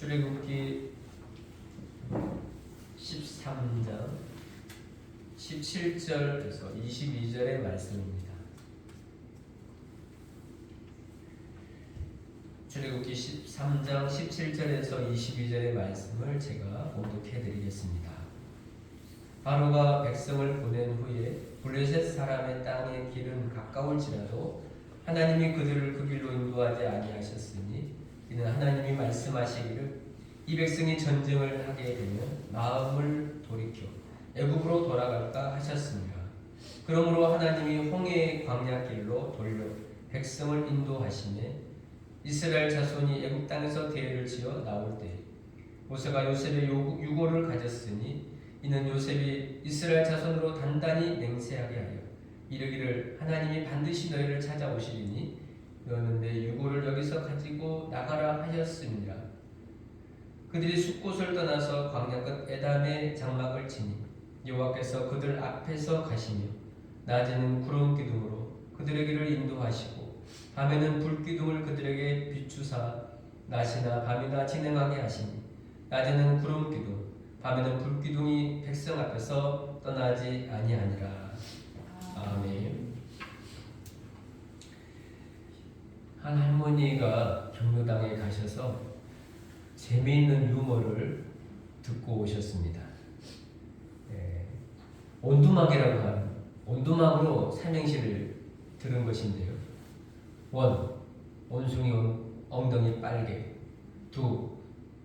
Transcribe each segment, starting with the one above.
출애굽기 13장 17절에서 22절의 말씀입니다. 출애굽기 13장 17절에서 22절의 말씀을 제가 봉독해 드리겠습니다. 바로가 백성을 보낸 후에 블레셋 사람의 땅의 길은 가까울지라도 하나님이 그들을 그 길로 인도하지 아니하셨으니 이는 하나님이 말씀하시기를 이 백성이 전쟁을 하게 되면 마음을 돌이켜 애굽으로 돌아갈까 하셨습니다. 그러므로 하나님이 홍해의 광야길로 돌려 백성을 인도하시매 이스라엘 자손이 애굽 땅에서 대회를 지어 나올 때 모세가 요셉의 유고를 가졌으니 이는 요셉이 이스라엘 자손으로 단단히 맹세하게 하여 이르기를 하나님이 반드시 너희를 찾아오시리니 너는 내 유고를 여기서 가지고 나가라 하셨습니다. 그들이 숫곳을 떠나서 광야 끝 에담의 장막을 치니 여호와께서 그들 앞에서 가시며 낮에는 구름 기둥으로 그들의 길을 인도하시고 밤에는 불 기둥을 그들에게 비추사 낮이나 밤이나 진행하게 하시니 낮에는 구름 기둥 밤에는 불 기둥이 백성 앞에서 떠나지 아니하니라. 아멘. 한 할머니가 경로당에 가셔서 재미있는 유머를 듣고 오셨습니다. 온두막이라고 하는 온두막으로 삼행시를 들은 것인데요. 원, 원숭이 엉덩이 빨개. 두,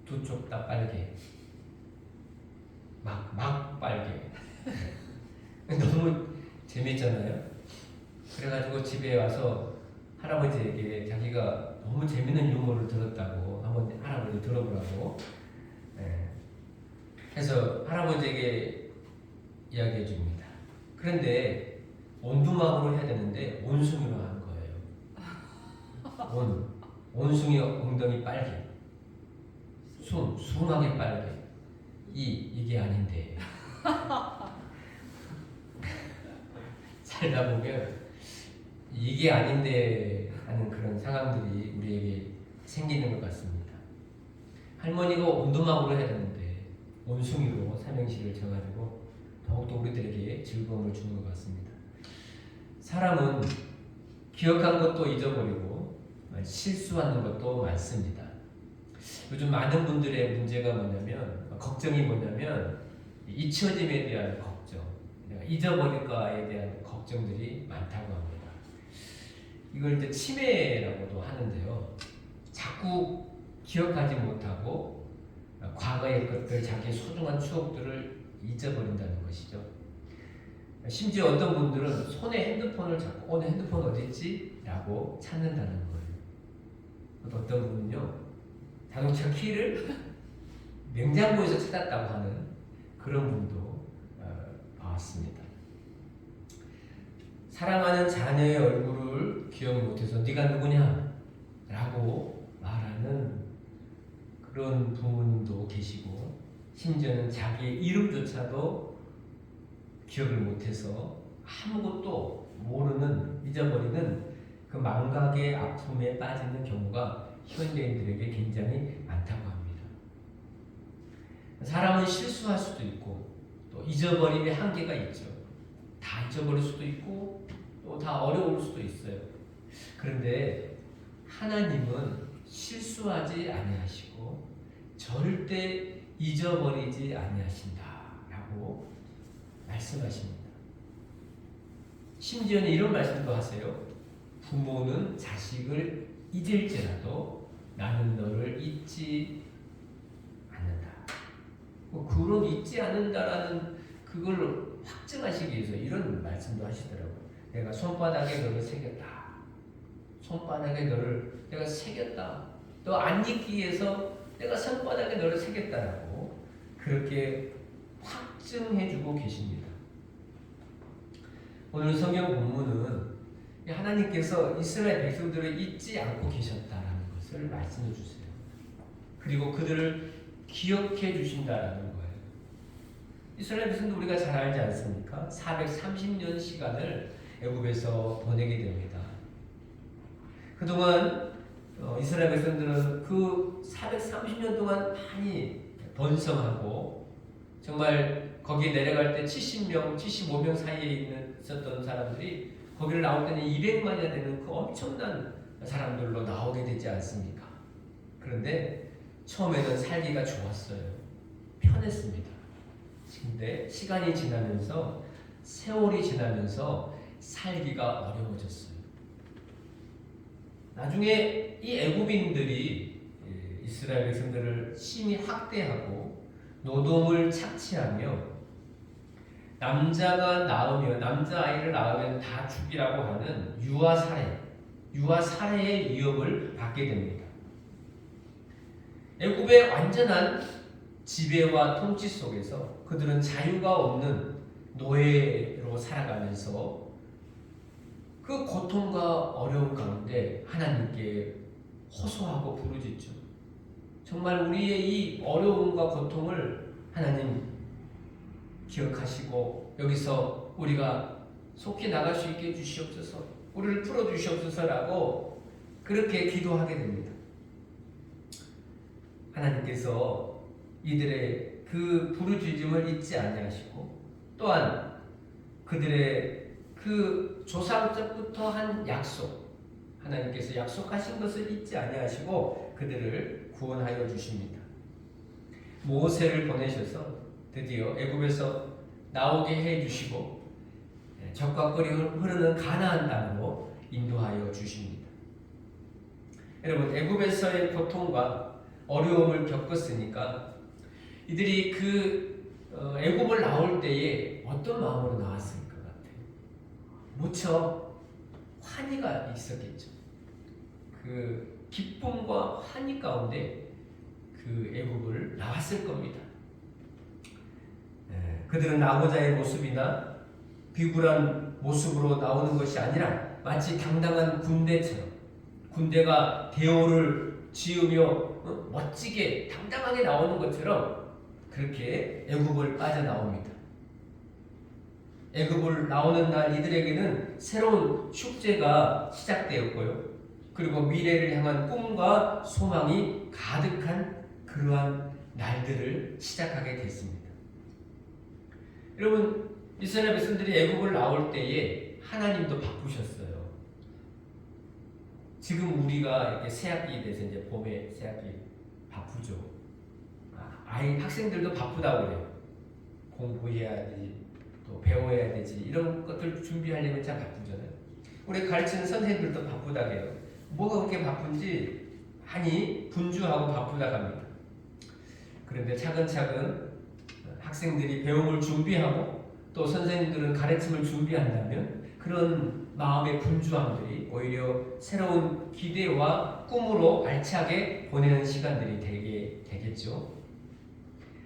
두 쪽 다 빨개. 막 빨개. 너무 재밌잖아요. 그래가지고 집에 와서 할아버지에게 자기가 너무 재밌는 유머를 들었다고 한번 할아버지 들어보라고 해서 할아버지에게 이야기해 줍니다. 그런데 온두막으로 해야 되는데 온숭이로 하는 거예요. 온숭이 엉덩이 빨개. 숭하게 빨개. 이게 아닌데 살다 보면 이게 아닌데 하는 그런 상황들이 우리에게 생기는 것 같습니다. 할머니가 온두막으로 해야 되는데 온숭이로 삼행시를 져가지고 더욱더 우리들에게 즐거움을 주는 것 같습니다. 사람은 기억한 것도 잊어버리고 실수하는 것도 많습니다. 요즘 많은 분들의 문제가 뭐냐면 걱정이 뭐냐면 잊혀짐에 대한 걱정, 내가 잊어버릴까에 대한 걱정들이 많다고 합니다. 이걸 이제 치매라고도 하는데요. 자꾸 기억하지 못하고 과거의 것들, 자기의 소중한 추억들을 잊어버린다는 것이죠. 심지어 어떤 분들은 손에 핸드폰을 잡고 오늘 핸드폰 어디 있지? 라고 찾는다는 거예요. 어떤 분은요. 자동차 키를 냉장고에서 찾았다고 하는 그런 분도 봤습니다. 사랑하는 자녀의 얼굴을 기억 못해서 네가 누구냐? 라고 말하는 그런 부모님도 계시고 심지어는 자기의 이름조차도 기억을 못해서 아무것도 모르는 잊어버리는 그 망각의 아픔에 빠지는 경우가 현대인들에게 굉장히 많다고 합니다. 사람은 실수할 수도 있고 또 잊어버림의 한계가 있죠. 다 잊어버릴 수도 있고 또 다 어려울 수도 있어요. 그런데 하나님은 실수하지 아니하시고 절대 잊어버리지 아니하신다라고 말씀하십니다. 심지어는 이런 말씀도 하세요. 부모는 자식을 잊을지라도 나는 너를 잊지 않는다. 그런 잊지 않는다라는 그걸 확증하시기 위해서 이런 말씀도 하시더라고요. 내가 손바닥에 너를 새겼다. 손바닥에 너를 내가 새겼다. 너 안 잊기 위해서 내가 손바닥에 너를 새겼다라고 그렇게 확증해주고 계십니다. 오늘 성경 본문은 하나님께서 이스라엘 백성들을 잊지 않고 계셨다라는 것을 말씀해 주세요. 그리고 그들을 기억해 주신다라는 거예요. 이스라엘 백성도 우리가 잘 알지 않습니까? 430년 시간을 애굽에서 보내게 됩니다. 그동안 이스라엘 백성들은 그 430년 동안 많이 번성하고 정말 거기에 내려갈 때 70명, 75명 사이에 있었던 사람들이 거기를 나올 때는 200만이나 되는 그 엄청난 사람들로 나오게 되지 않습니까? 그런데 처음에는 살기가 좋았어요. 편했습니다. 근데 시간이 지나면서 세월이 지나면서 살기가 어려워졌어요. 나중에 이 애굽인들이 이스라엘 백성들을 심히 학대하고 노동을 착취하며 남자아이를 낳으면 다 죽이라고 하는 유아살해의 위협을 받게 됩니다. 애굽의 완전한 지배와 통치 속에서 그들은 자유가 없는 노예로 살아가면서 그 고통과 어려움 가운데 하나님께 호소하고 부르짖죠. 정말 우리의 이 어려움과 고통을 하나님 기억하시고 여기서 우리가 속히 나갈 수 있게 해주시옵소서, 우리를 풀어주시옵소서라고 그렇게 기도하게 됩니다. 하나님께서 이들의 그 부르짖음을 잊지 아니하시고 또한 그들의 그 조상 때부터 한 약속, 하나님께서 약속하신 것을 잊지 아니하시고 그들을 구원하여 주십니다. 모세를 보내셔서 드디어 애굽에서 나오게 해 주시고 적과 꿀이 흐르는 가나안 땅으로 인도하여 주십니다. 여러분, 애굽에서의 고통과 어려움을 겪었으니까 이들이 애굽을 나올 때에 어떤 마음으로 나왔을 것 같아요? 무척 환희가 있었겠죠. 그 기쁨과 환희 가운데 그 애굽을 나왔을 겁니다. 그들은 나고자의 모습이나 비굴한 모습으로 나오는 것이 아니라 마치 당당한 군대처럼, 군대가 대오를 지으며 멋지게 당당하게 나오는 것처럼 그렇게 애굽을 빠져나옵니다. 애굽을 나오는 날 이들에게는 새로운 축제가 시작되었고요. 그리고 미래를 향한 꿈과 소망이 가득한 그러한 날들을 시작하게 됐습니다. 여러분, 이스라엘 백성들이 애굽을 나올 때에 하나님도 바쁘셨어요. 지금 우리가 이렇게 새학기에 대해서 이제 봄에 새학기 바쁘죠. 학생들도 바쁘다고 그래요. 공부해야 되지, 또 배워야 되지, 이런 것들 준비하려면 참 바쁘잖아요. 우리 가르치는 선생님들도 바쁘다고 해요. 뭐가 그렇게 바쁜지 많이 분주하고 바쁘다고 합니다. 그런데 차근차근 학생들이 배움을 준비하고 또 선생님들은 가르침을 준비한다면 그런 마음의 분주함들이 오히려 새로운 기대와 꿈으로 알차게 보내는 시간들이 되겠죠.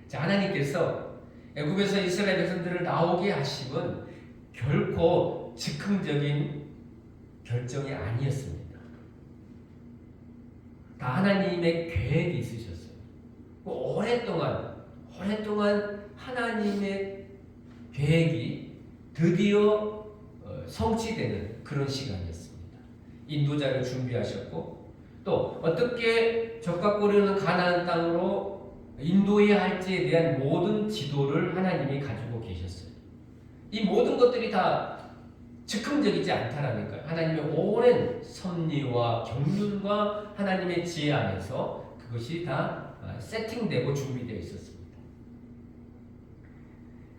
자, 하나님께서 애굽에서 이스라엘 백성들을 나오게 하심은 결코 즉흥적인 결정이 아니었습니다. 다 하나님의 계획이 있으셨어요. 오랫동안 하나님의 계획이 드디어 성취되는 그런 시간이었습니다. 인도자를 준비하셨고 또 어떻게 적과 꿀이 가나안 땅으로 인도해야 할지에 대한 모든 지도를 하나님이 가지고 계셨어요. 이 모든 것들이 다 즉흥적이지 않다라니까요. 하나님의 오랜 섭리와 경륜과 하나님의 지혜 안에서 그것이 다 세팅되고 준비되어 있었습니다.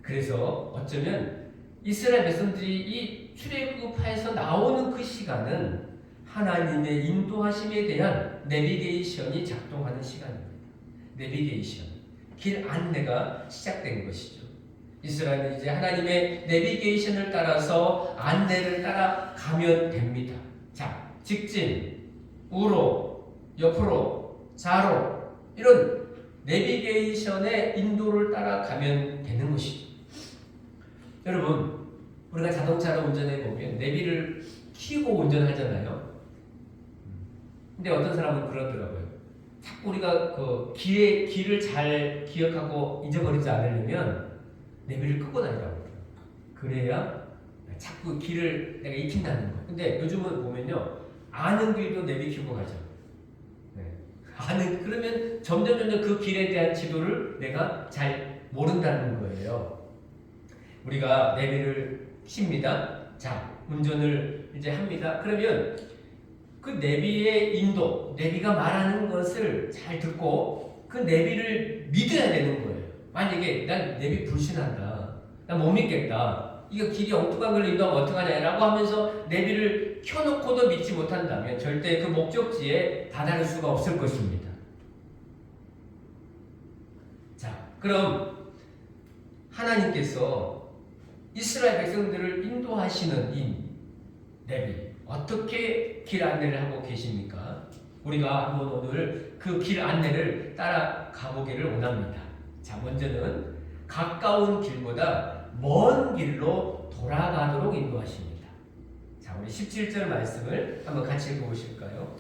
그래서 어쩌면 이스라엘 백성들이 이 출애굽해서 나오는 그 시간은 하나님의 인도하심에 대한 내비게이션이 작동하는 시간입니다. 내비게이션, 길 안내가 시작된 것이죠. 이스라엘은 이제 하나님의 내비게이션을 따라서 안내를 따라가면 됩니다. 자, 직진, 우로, 옆으로, 좌로 이런 내비게이션의 인도를 따라가면 되는 것이죠. 여러분, 우리가 자동차를 운전해 보면 내비를 키고 운전하잖아요. 근데 어떤 사람은 그러더라고요. 자꾸 우리가 그 길을 잘 기억하고 잊어버리지 않으려면 내비를 끄고 다니라고. 그래야 자꾸 길을 내가 익힌다는 거예요. 근데 요즘은 보면요, 아는 길도 내비 켜고 가죠. 아는 그러면 점점 그 길에 대한 지도를 내가 잘 모른다는 거예요. 우리가 내비를 킵니다. 자, 운전을 이제 합니다. 그러면 그 내비의 인도, 내비가 말하는 것을 잘 듣고 그 내비를 믿어야 되는 거예요. 만약에 난 내비 불신한다. 난 못 믿겠다. 이거 길이 엉뚱한 걸로 인도하면 어떡하냐라고 하면서 내비를 켜놓고도 믿지 못한다면 절대 그 목적지에 다다를 수가 없을 것입니다. 자, 그럼 하나님께서 이스라엘 백성들을 인도하시는 이 내비 어떻게 길 안내를 하고 계십니까? 우리가 한번 오늘 그 길 안내를 따라가 보기를 원합니다. 자, 먼저는 가까운 길보다 먼 길로 돌아가도록 인도하십니다. 자, 우리 17절 말씀을 한번 같이 읽어보실까요?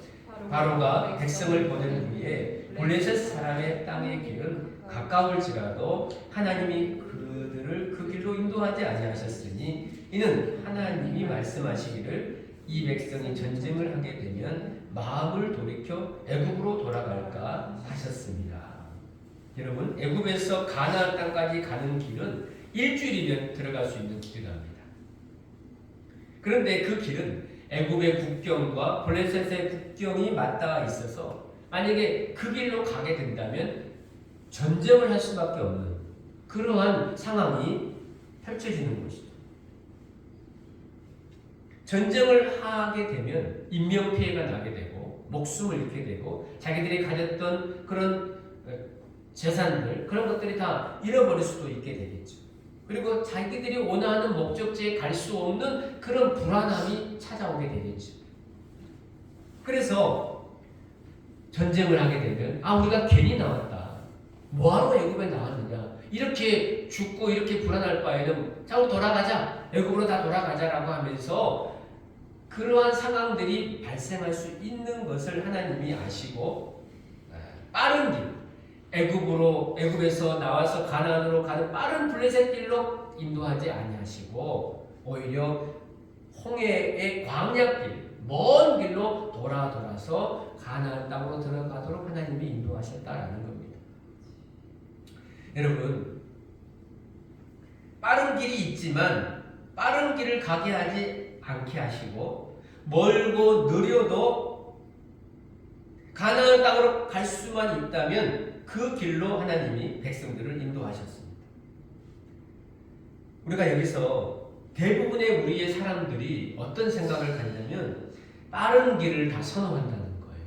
바로가 백성을 보낸 후에 블레셋 사람의 땅의 길은 가까울지라도 하나님이 그들을 그 길로 인도하지 아니하셨으니 이는 하나님이 말씀하시기를 이 백성이 전쟁을 하게 되면 마음을 돌이켜 애굽으로 돌아갈까 하셨습니다. 여러분, 애굽에서 가나안 땅까지 가는 길은 일주일이면 들어갈 수 있는 길이랍니다. 그런데 그 길은 애굽의 국경과 블레셋의 국경이 맞닿아 있어서 만약에 그 길로 가게 된다면 전쟁을 할 수밖에 없는 그러한 상황이 펼쳐지는 것이죠. 전쟁을 하게 되면 인명피해가 나게 되고 목숨을 잃게 되고 자기들이 가졌던 그런 재산들 그런 것들이 다 잃어버릴 수도 있게 되겠죠. 그리고 자기들이 원하는 목적지에 갈 수 없는 그런 불안함이 찾아오게 되겠죠. 그래서 전쟁을 하게 되면 우리가 괜히 나왔다. 뭐하러 애굽에 나왔느냐. 이렇게 죽고 이렇게 불안할 바에는 자, 우리 돌아가자. 애굽으로 다 돌아가자라고 하면서 그러한 상황들이 발생할 수 있는 것을 하나님이 아시고 빠른 길, 애굽에서 나와서 가나안으로 가는 빠른 블레셋 길로 인도하지 아니하시고 오히려 홍해의 광야길, 먼 길로 돌아서 가나안 땅으로 들어가도록 하나님이 인도하셨다라는 겁니다. 여러분, 빠른 길이 있지만 빠른 길을 가게 하지 않게 하시고 멀고 느려도 가나안 땅으로 갈 수만 있다면 그 길로 하나님이 백성들을 인도하셨습니다. 우리가 여기서 대부분의 우리의 사람들이 어떤 생각을 갖냐면 빠른 길을 다 선호한다는 거예요.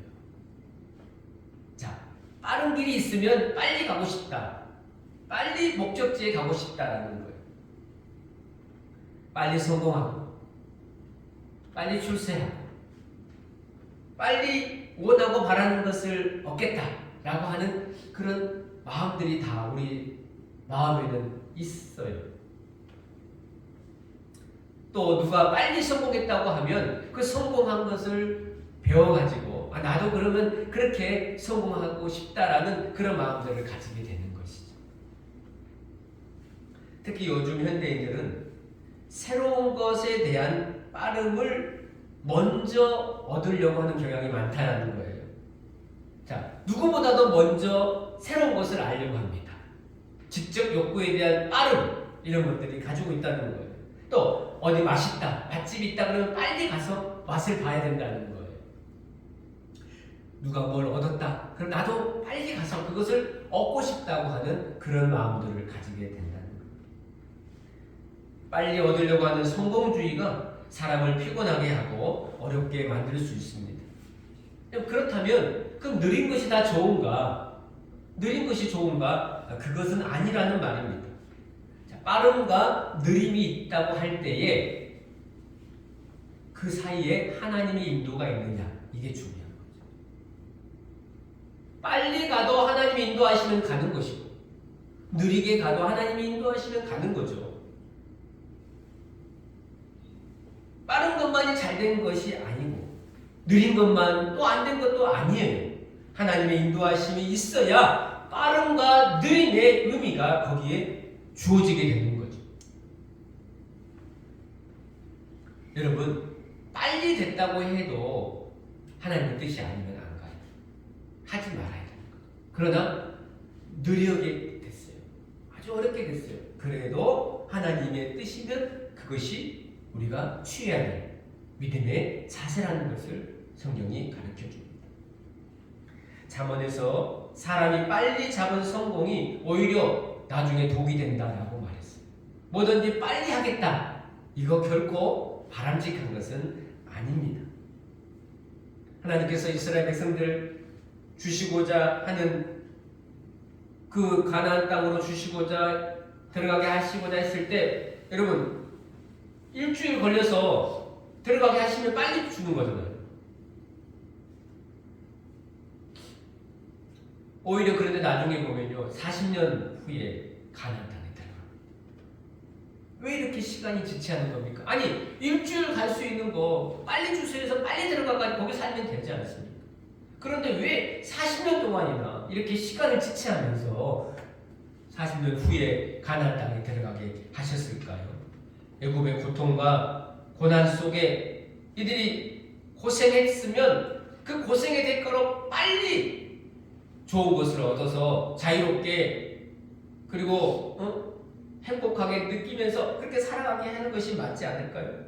자, 빠른 길이 있으면 빨리 가고 싶다. 빨리 목적지에 가고 싶다라는 거예요. 빨리 성공하고 빨리 출세하고 빨리 원하고 바라는 것을 얻겠다라고 하는 그런 마음들이 다 우리 마음에는 있어요. 또 누가 빨리 성공했다고 하면 그 성공한 것을 배워가지고 나도 그러면 그렇게 성공하고 싶다라는 그런 마음들을 가지게 되는 것이죠. 특히 요즘 현대인들은 새로운 것에 대한 빠름을 먼저 얻으려고 하는 경향이 많다는 거예요. 자, 누구보다도 먼저 새로운 것을 알려고 합니다. 직접 욕구에 대한 빠름 이런 것들이 가지고 있다는 거예요. 또 어디 맛있다, 맛집이 있다 그러면 빨리 가서 맛을 봐야 된다는 거예요. 누가 뭘 얻었다, 그럼 나도 빨리 가서 그것을 얻고 싶다고 하는 그런 마음들을 가지게 된다는 거예요. 빨리 얻으려고 하는 성공주의가 사람을 피곤하게 하고 어렵게 만들 수 있습니다. 그렇다면 그럼 느린 것이 다 좋은가? 느린 것이 좋은가? 그것은 아니라는 말입니다. 자, 빠름과 느림이 있다고 할 때에 그 사이에 하나님의 인도가 있느냐, 이게 중요한 거죠. 빨리 가도 하나님이 인도하시면 가는 것이고 느리게 가도 하나님이 인도하시면 가는 거죠. 빠른 것만이 잘 된 것이 아니고 느린 것만 또 안 된 것도 아니에요. 하나님의 인도하심이 있어야 빠름과 느림의 의미가 거기에 주어지게 되는 거죠. 여러분, 빨리 됐다고 해도 하나님의 뜻이 아니면 안 가요. 하지 말아야 되는 거예요. 그러나 느리게 됐어요. 아주 어렵게 됐어요. 그래도 하나님의 뜻이면 그것이 우리가 취해야 될 믿음의 자세라는 것을 성경이 가르쳐 줍니다. 잠언에서 사람이 빨리 잡은 성공이 오히려 나중에 독이 된다라고 말했어요. 뭐든지 빨리 하겠다. 이거 결코 바람직한 것은 아닙니다. 하나님께서 이스라엘 백성들 주시고자 하는 그 가나안 땅으로 주시고자 들어가게 하시고자 했을 때 여러분 일주일 걸려서 들어가게 하시면 빨리 주는 거잖아요. 오히려 그런데 나중에 보면요 40년 후에 가나안 땅에 들어갑니다. 왜 이렇게 시간이 지체하는 겁니까? 아니 일주일 갈 수 있는 거 빨리 주세요 해서 빨리 들어가가지고 거기 살면 되지 않습니까? 그런데 왜 40년 동안이나 이렇게 시간을 지체하면서 40년 후에 가나안 땅에 들어가게 하셨을까요? 애굽의 고통과 고난 속에 이들이 고생했으면 그 고생의 대가로 빨리 좋은 것을 얻어서 자유롭게 그리고 행복하게 느끼면서 그렇게 살아가게 하는 것이 맞지 않을까요?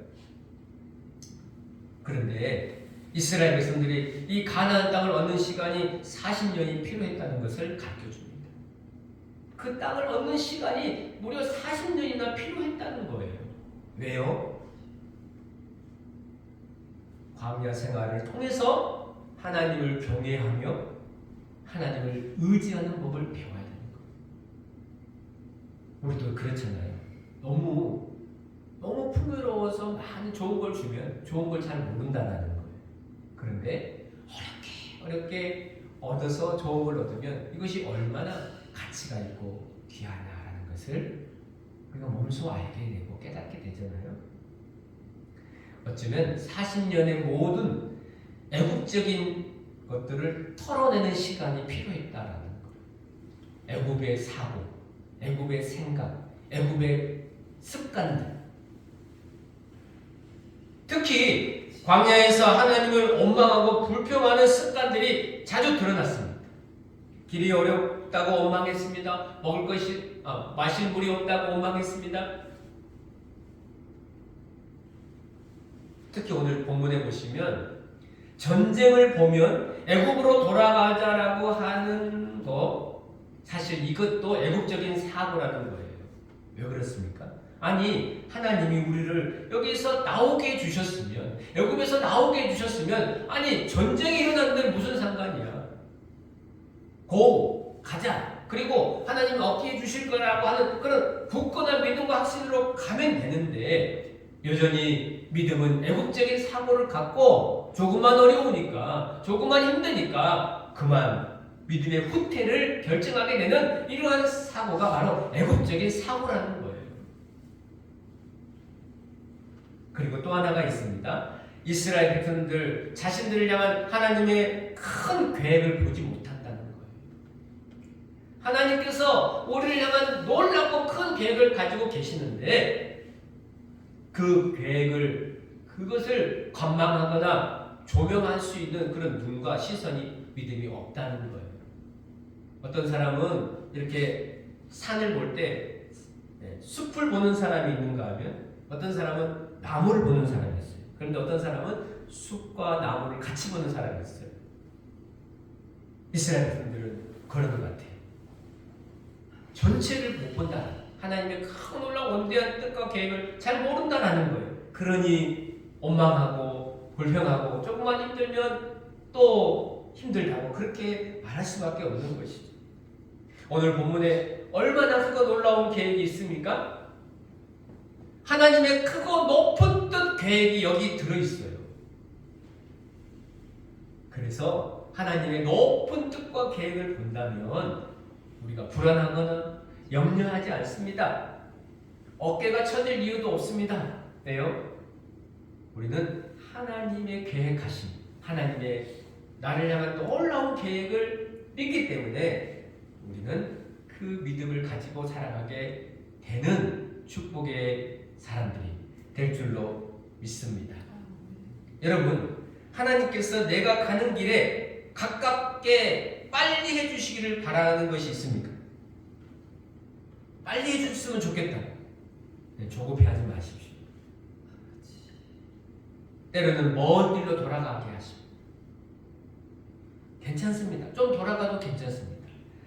그런데 이스라엘 백성들이 이 가나안 땅을 얻는 시간이 40년이 필요했다는 것을 가르쳐줍니다. 그 땅을 얻는 시간이 무려 40년이나 필요했다는 거예요. 왜요? 광야 생활을 통해서 하나님을 경외하며 하나님을 의지하는 법을 배워야 되는 거예요. 우리도 그렇잖아요. 너무 풍요로워서 많은 좋은 걸 주면 좋은 걸 잘 모른다는 거예요. 그런데 어렵게 얻어서 좋은 걸 얻으면 이것이 얼마나 가치가 있고 귀하냐라는 것을 우리가 몸소 알게 되고 깨닫게 되잖아요. 어쩌면 40년의 모든 애국적인 것들을 털어내는 시간이 필요했다라는 거예요. 애국의 사고, 애국의 생각, 애국의 습관들. 특히 광야에서 하나님을 원망하고 불평하는 습관들이 자주 드러났습니다. 길이 어렵다고 원망했습니다. 먹을 것이 마실 물이 없다고 원망했습니다. 특히 오늘 본문에 보시면 전쟁을 보면 애굽으로 돌아가자라고 하는 거 사실 이것도 애국적인 사고라는 거예요. 왜 그렇습니까? 아니 하나님이 우리를 여기서 나오게 해주셨으면 애굽에서 나오게 해주셨으면 아니 전쟁이 일어났는데 무슨 상관이야. 고 가자. 그리고 하나님이 얻게 해주실 거라고 하는 그런 굳건한 믿음과 확신으로 가면 되는데 여전히 믿음은 애국적인 사고를 갖고 조금만 어려우니까 조금만 힘드니까 그만 믿음의 후퇴를 결정하게 되는 이러한 사고가 바로 애국적인 사고라는 거예요. 그리고 또 하나가 있습니다. 이스라엘 백성들 자신들을 향한 하나님의 큰 계획을 보지 못한다는 거예요. 하나님께서 우리를 향한 놀랍고 큰 계획을 가지고 계시는데 그 계획을 그것을 관망하거나 조명할 수 있는 그런 눈과 시선이 믿음이 없다는 거예요. 어떤 사람은 이렇게 산을 볼 때 숲을 보는 사람이 있는가 하면 어떤 사람은 나무를 보는 사람이 있어요. 그런데 어떤 사람은 숲과 나무를 같이 보는 사람이 있어요. 이스라엘 백성들은 그런 것 같아요. 전체를 못 본다. 하나님의 큰 놀라운 원대한 뜻과 계획을 잘 모른다라는 거예요. 그러니 원망하고 불평하고 조금만 힘들면 또 힘들다고 그렇게 말할 수밖에 없는 것이죠. 오늘 본문에 얼마나 크고 놀라운 계획이 있습니까? 하나님의 크고 높은 뜻 계획이 여기 들어있어요. 그래서 하나님의 높은 뜻과 계획을 본다면 우리가 불안하거나 염려하지 않습니다. 어깨가 처질 이유도 없습니다. 왜요? 우리는 하나님의 계획하심, 하나님의 나를 향한 놀라운 계획을 믿기 때문에 우리는 그 믿음을 가지고 살아가게 되는 축복의 사람들이 될 줄로 믿습니다. 여러분, 하나님께서 내가 가는 길에 가깝게 빨리 해주시기를 바라는 것이 있습니까? 빨리 해줬으면 좋겠다. 네, 조급해하지 마십시오. 때로는 먼 길로 돌아가게 하십니다. 괜찮습니다. 좀 돌아가도 괜찮습니다.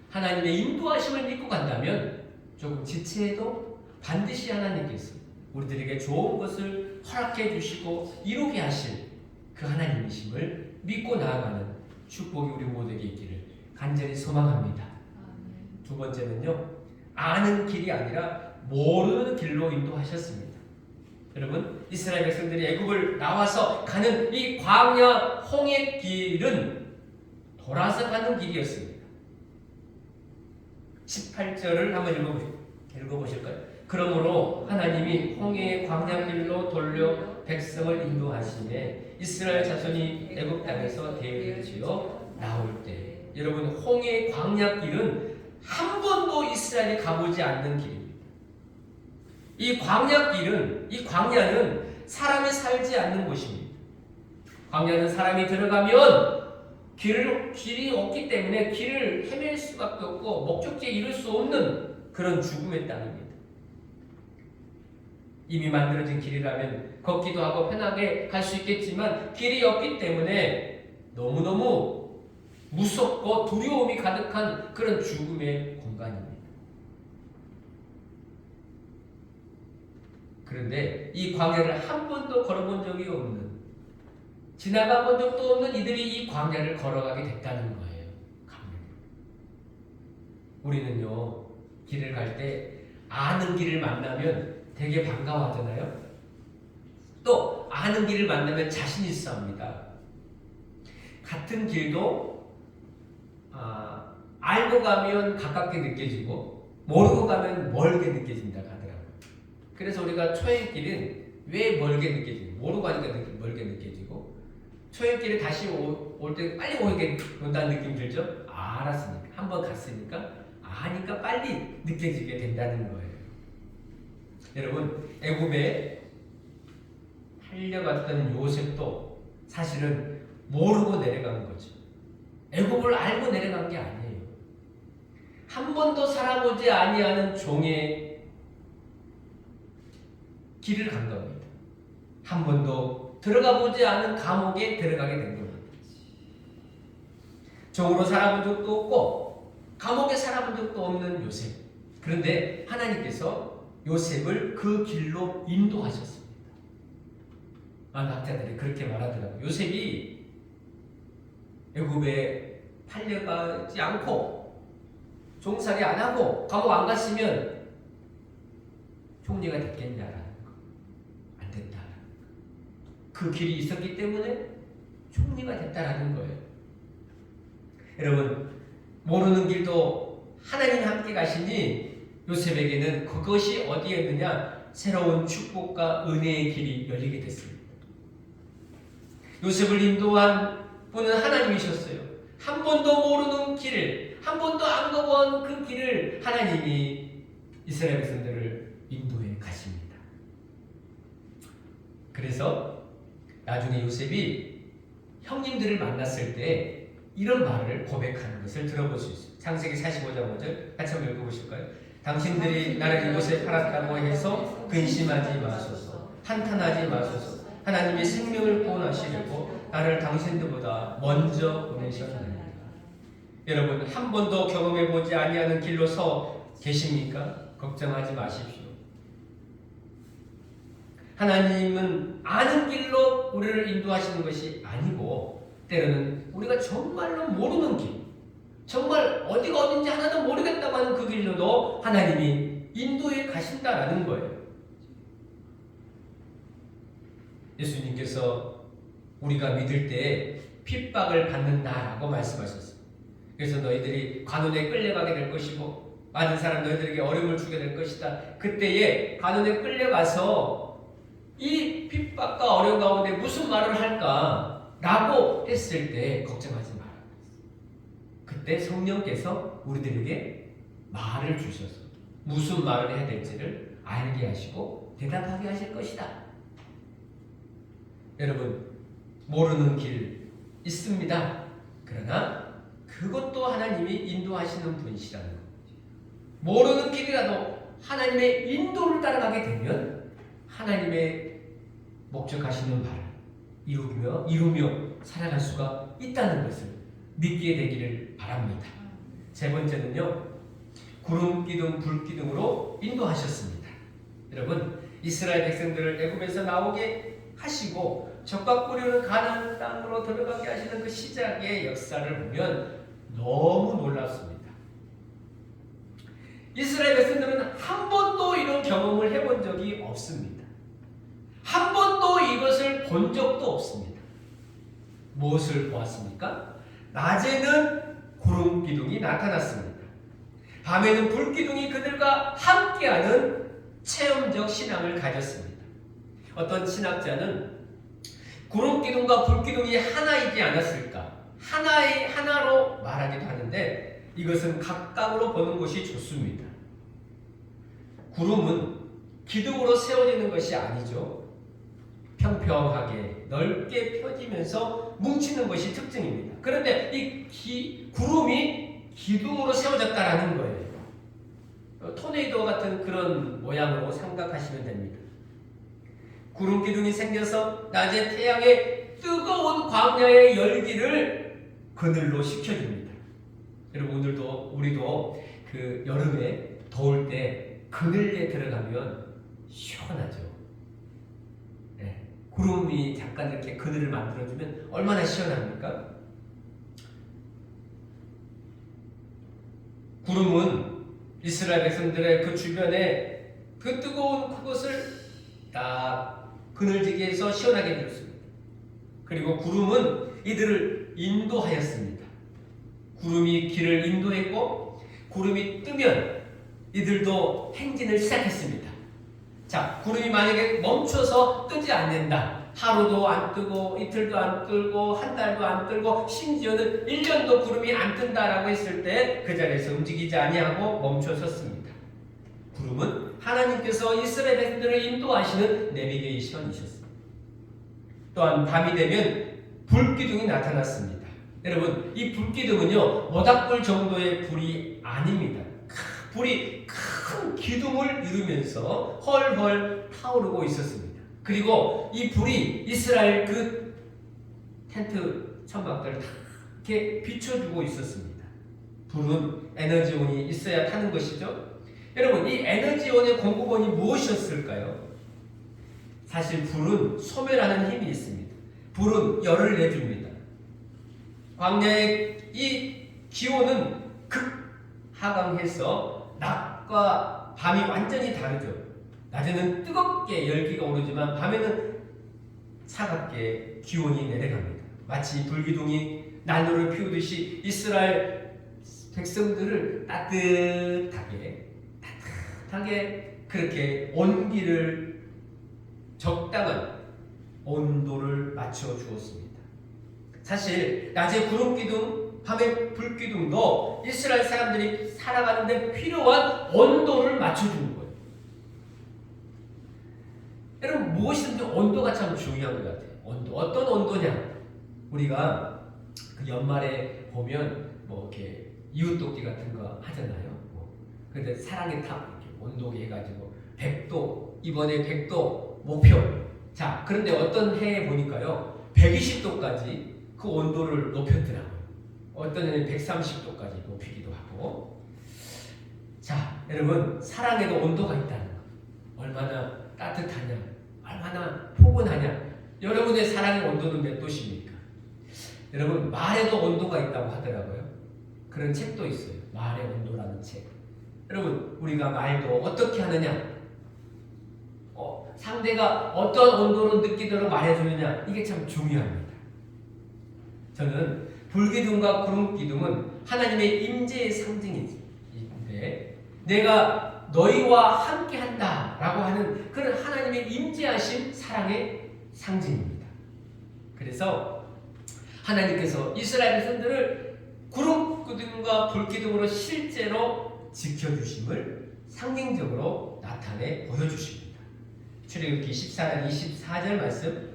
하나님의 인도하심을 믿고 간다면 조금 지체해도 반드시 하나님께서 우리들에게 좋은 것을 허락해 주시고 이루게 하실 그 하나님이심을 믿고 나아가는 축복이 우리 모두에게 있기를 간절히 소망합니다. 두 번째는요, 아는 길이 아니라 모르는 길로 인도하셨습니다. 여러분, 이스라엘 백성들이 애굽을 나와서 가는 이 광야 홍해 길은 돌아서 가는 길이었습니다. 18절을 한번 읽어보실까요? 그러므로 하나님이 홍해의 광야길로 돌려 백성을 인도하시매 이스라엘 자손이 애굽 땅에서 대회를 지어 나올 때, 여러분, 홍해의 광야길은 한 번도 이스라엘이 가보지 않는 길입니다. 이 광야는 사람이 살지 않는 곳입니다. 광야는 사람이 들어가면 길이 없기 때문에 길을 헤맬 수밖에 없고 목적지에 이룰 수 없는 그런 죽음의 땅입니다. 이미 만들어진 길이라면 걷기도 하고 편하게 갈 수 있겠지만 길이 없기 때문에 너무너무 무섭고 두려움이 가득한 그런 죽음의 공간입니다. 그런데 이 광야를 한 번도 걸어본 적이 없는, 지나가 본 적도 없는 이들이 이 광야를 걸어가게 됐다는 거예요. 우리는요, 길을 갈 때 아는 길을 만나면 되게 반가워하잖아요. 또 아는 길을 만나면 자신 있어 합니다. 같은 길도 알고 가면 가깝게 느껴지고 모르고 가면 멀게 느껴진다 하더라고요. 그래서 우리가 초행길은 왜 멀게 느껴지고, 모르고 가니까 멀게 느껴지고, 초행길에 다시 올 때 빨리 온다는 느낌 들죠? 알았으니까, 한번 갔으니까 아니까 빨리 느껴지게 된다는 거예요. 여러분, 애굽에 팔려갔던 요셉도 사실은 모르고 내려간 거죠. 애굽을 알고 내려간 게 아니에요. 한 번도 살아보지 아니하는 종의 길을 간 겁니다. 한 번도 들어가 보지 않은 감옥에 들어가게 된 겁니다. 종으로 살아본 적도 없고 감옥에 살아본 적도 없는 요셉. 그런데 하나님께서 요셉을 그 길로 인도하셨습니다. 많은 학자들이 그렇게 말하더라고요. 요셉이 애굽에 팔려가지 않고 종살이 안 하고 감옥 안 갔으면 총리가 됐겠냐라는 거. 안 됐다라는 거. 그 길이 있었기 때문에 총리가 됐다라는 거예요. 여러분, 모르는 길도 하나님 함께 가시니 요셉에게는 그것이 어디였느냐? 새로운 축복과 은혜의 길이 열리게 됐습니다. 요셉을 인도한 분은 하나님이셨어요. 한 번도 모르는 길을, 한 번도 안 가본 그 길을 하나님이 이스라엘 백성들을 인도해 가십니다. 그래서 나중에 요셉이 형님들을 만났을 때 이런 말을 고백하는 것을 들어볼 수 있어요. 창세기 45장 5절 같이 한번 읽어보실까요? 당신들이 나를 이곳에 팔았다고 해서 근심하지 마소서, 한탄하지 마소서. 하나님이 생명을 구원하시려고 나를 당신들보다 먼저 보내셨느니라. 여러분, 한 번도 경험해보지 아니하는 길로 서 계십니까? 걱정하지 마십시오. 하나님은 아는 길로 우리를 인도하시는 것이 아니고 때로는 우리가 정말로 모르는 길, 정말 어디가 어딘지 하나도 모르겠다고 하는 그 길로도 하나님이 인도해 가신다라는 거예요. 예수님께서 우리가 믿을 때 핍박을 받는다라고 말씀하셨어요. 그래서 너희들이 관원에 끌려가게 될 것이고 많은 사람 너희들에게 어려움을 주게 될 것이다. 그때에 관원에 끌려가서 이 핍박과 어려움 가운데 무슨 말을 할까라고 했을 때 걱정하지 마라. 그때 성령께서 우리들에게 말을 주셔서 무슨 말을 해야 될지를 알게 하시고 대답하게 하실 것이다. 여러분, 모르는 길 있습니다. 그러나 그것도 하나님이 인도하시는 분이시라는 것. 모르는 길이라도 하나님의 인도를 따라가게 되면 하나님의 목적하시는 바를 이루며 살아갈 수가 있다는 것을 믿게 되기를 바랍니다. 세 번째는요, 구름 기둥, 불 기둥으로 인도하셨습니다. 여러분, 이스라엘 백성들을 애굽에서 나오게 하시고 적과 꾸려는 가나안 땅으로 들어가게 하시는 그 시작의 역사를 보면 너무 놀랍습니다. 이스라엘 백성들은 한 번도 이런 경험을 해본 적이 없습니다. 한 번도 이것을 본 적도 없습니다. 무엇을 보았습니까? 낮에는 구름 기둥이 나타났습니다. 밤에는 불 기둥이 그들과 함께하는 체험적 신앙을 가졌습니다. 어떤 신학자는 구름 기둥과 불 기둥이 하나이지 않았을까? 하나로 말하기도 하는데 이것은 각각으로 보는 것이 좋습니다. 구름은 기둥으로 세워지는 것이 아니죠. 평평하게 넓게 펴지면서 뭉치는 것이 특징입니다. 그런데 이 구름이 기둥으로 세워졌다라는 거예요. 토네이도 같은 그런 모양으로 생각하시면 됩니다. 구름 기둥이 생겨서 낮에 태양의 뜨거운 광야의 열기를 그늘로 식혀줍니다. 여러분, 우리도 그 여름에 더울 때 그늘에 들어가면 시원하죠. 네. 구름이 잠깐 이렇게 그늘을 만들어주면 얼마나 시원합니까? 구름은 이스라엘 백성들의 그 주변에 그 뜨거운 그것을 딱 그늘지게 해서 시원하게 해줬습니다. 그리고 구름은 이들을 인도하였습니다. 구름이 길을 인도했고 구름이 뜨면 이들도 행진을 시작했습니다. 자, 구름이 만약에 멈춰서 뜨지 않는다. 하루도 안 뜨고 이틀도 안 뜨고 한 달도 안 뜨고 심지어는 1년도 구름이 안 뜬다라고 했을 때 그 자리에서 움직이지 아니하고 멈춰 섰습니다. 구름은 하나님께서 이스라엘 백성들을 인도하시는 내비게이션이셨습니다. 또한 밤이 되면 불기둥이 나타났습니다. 여러분, 이 불기둥은요, 모닥불 정도의 불이 아닙니다. 불이 큰 기둥을 이루면서 헐헐 타오르고 있었습니다. 그리고 이 불이 이스라엘 그 텐트 천막들을 다 이렇게 비춰주고 있었습니다. 불은 에너지원이 있어야 타는 것이죠. 여러분, 이 에너지원의 공급원이 무엇이었을까요? 사실 불은 소멸하는 힘이 있습니다. 불은 열을 내줍니다. 광야의 이 기온은 극하강해서 낮과 밤이 완전히 다르죠. 낮에는 뜨겁게 열기가 오르지만 밤에는 차갑게 기온이 내려갑니다. 마치 불기둥이 난로를 피우듯이 이스라엘 백성들을 따뜻하게 그렇게 온기를 적당한 온도를 맞춰 주었습니다. 사실 낮에 구름기둥, 밤에 불기둥도 이스라엘 사람들이 살아가는데 필요한 온도를 맞춰주는 거예요. 여러분, 무엇이든지 온도가 참 중요한 것 같아요. 온도, 어떤 온도냐? 우리가 그 연말에 보면 뭐 이렇게 이웃돕기 같은 거 하잖아요. 근데 사랑의 탑 이렇게 온도계 해가지고 100도, 이번에 100도 목표. 자, 그런데 어떤 해에 보니까요 120도까지 그 온도를 높였더라고요. 어떤 해는 130도까지 높이기도 하고. 자, 여러분, 사랑에도 온도가 있다는 거. 얼마나 따뜻하냐, 얼마나 포근하냐. 여러분의 사랑의 온도는 몇 도십니까? 여러분, 말에도 온도가 있다고 하더라고요. 그런 책도 있어요. 말의 온도라는 책. 여러분, 우리가 말도 어떻게 하느냐, 상대가 어떤 온도로 느끼도록 말해주느냐, 이게 참 중요합니다. 저는 불기둥과 구름기둥은 하나님의 임재의 상징인데, 내가 너희와 함께한다 라고 하는 그런 하나님의 임재하신 사랑의 상징입니다. 그래서 하나님께서 이스라엘 백성들을 구름기둥과 불기둥으로 실제로 지켜주심을 상징적으로 나타내 보여주십니다. 출애굽기 14장 24절 말씀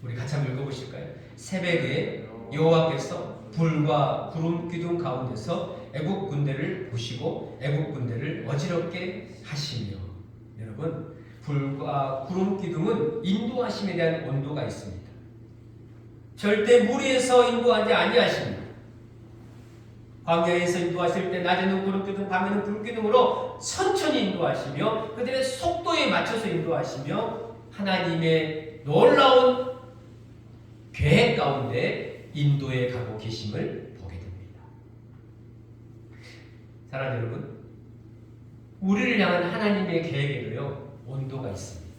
우리 같이 한번 읽어보실까요? 새벽에 여호와께서 불과 구름 기둥 가운데서 애국 군대를 보시고 애국 군대를 어지럽게 하시며. 여러분, 불과 구름 기둥은 인도하심에 대한 온도가 있습니다. 절대 무리해서 인도하지 아니하십니다. 광야에서 인도하실 때 낮에는 구름 기둥, 밤에는 불 기둥으로 천천히 인도하시며 그들의 속도에 맞춰서 인도하시며 하나님의 놀라운 계획 가운데 인도해 가고 계심을 보게 됩니다. 사랑하는 여러분, 우리를 향한 하나님의 계획에도요 온도가 있습니다.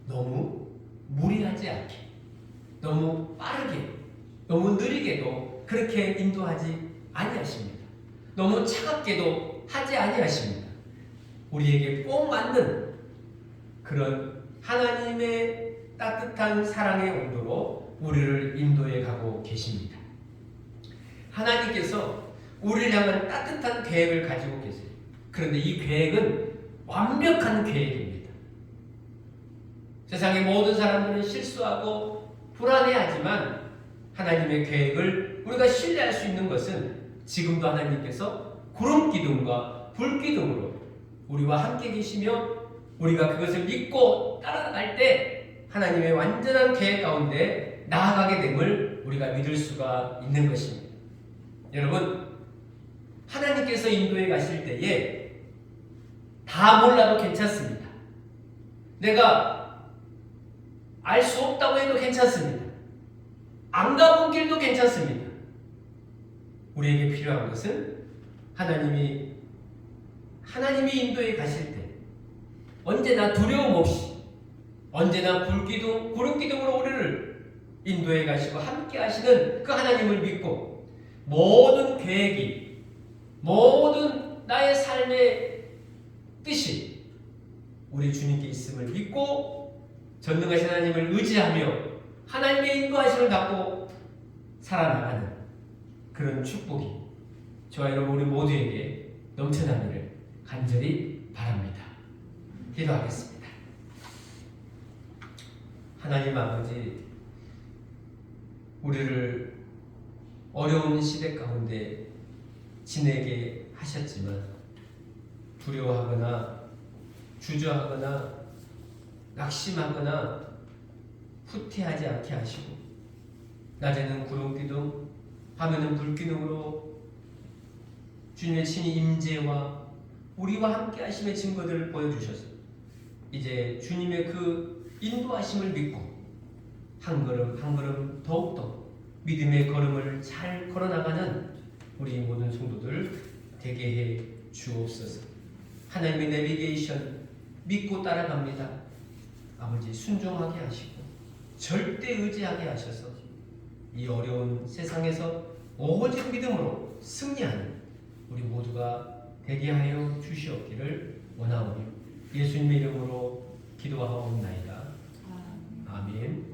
너무 무리하지 않게, 너무 빠르게, 너무 느리게도 그렇게 인도하지 아니하십니다. 너무 차갑게도 하지 아니하십니다. 우리에게 꼭 맞는 그런 하나님의 따뜻한 사랑의 온도로 우리를 인도해 가고 계십니다. 하나님께서 우리를 향한 따뜻한 계획을 가지고 계세요. 그런데 이 계획은 완벽한 계획입니다. 세상의 모든 사람들은 실수하고 불안해하지만 하나님의 계획을 우리가 신뢰할 수 있는 것은 지금도 하나님께서 구름 기둥과 불 기둥으로 우리와 함께 계시며 우리가 그것을 믿고 따라갈 때 하나님의 완전한 계획 가운데 나아가게 됨을 우리가 믿을 수가 있는 것입니다. 여러분, 하나님께서 인도해 가실 때에 다 몰라도 괜찮습니다. 내가 알 수 없다고 해도 괜찮습니다. 안 가본 길도 괜찮습니다. 우리에게 필요한 것은 하나님이 인도해 가실 때 언제나 두려움 없이 언제나 불기둥, 구름기둥으로 우리를 인도해 가시고 함께 하시는 그 하나님을 믿고 모든 계획이, 모든 나의 삶의 뜻이 우리 주님께 있음을 믿고 전능하신 하나님을 의지하며 하나님의 인도하심을 갖고 살아나가는 그런 축복이 저와 여러분 우리 모두에게 넘쳐나기를 간절히 바랍니다. 기도하겠습니다. 하나님 아버지, 우리를 어려운 시대 가운데 지내게 하셨지만 두려워하거나 주저하거나 낙심하거나 후퇴하지 않게 하시고 낮에는 구름기둥, 밤에는 불기둥으로 주님의 친히 임재와 우리와 함께 하심의 증거들을 보여주셔서 이제 주님의 그 인도하심을 믿고 한 걸음 한 걸음 더욱더 믿음의 걸음을 잘 걸어나가는 우리 모든 성도들 되게 해 주옵소서. 하나님의 내비게이션 믿고 따라갑니다. 아버지, 순종하게 하시고 절대 의지하게 하셔서 이 어려운 세상에서 오직 믿음으로 승리하는 우리 모두가 되게 하여 주시옵기를 원하오니 예수님의 이름으로 기도하옵나이다. 아멘.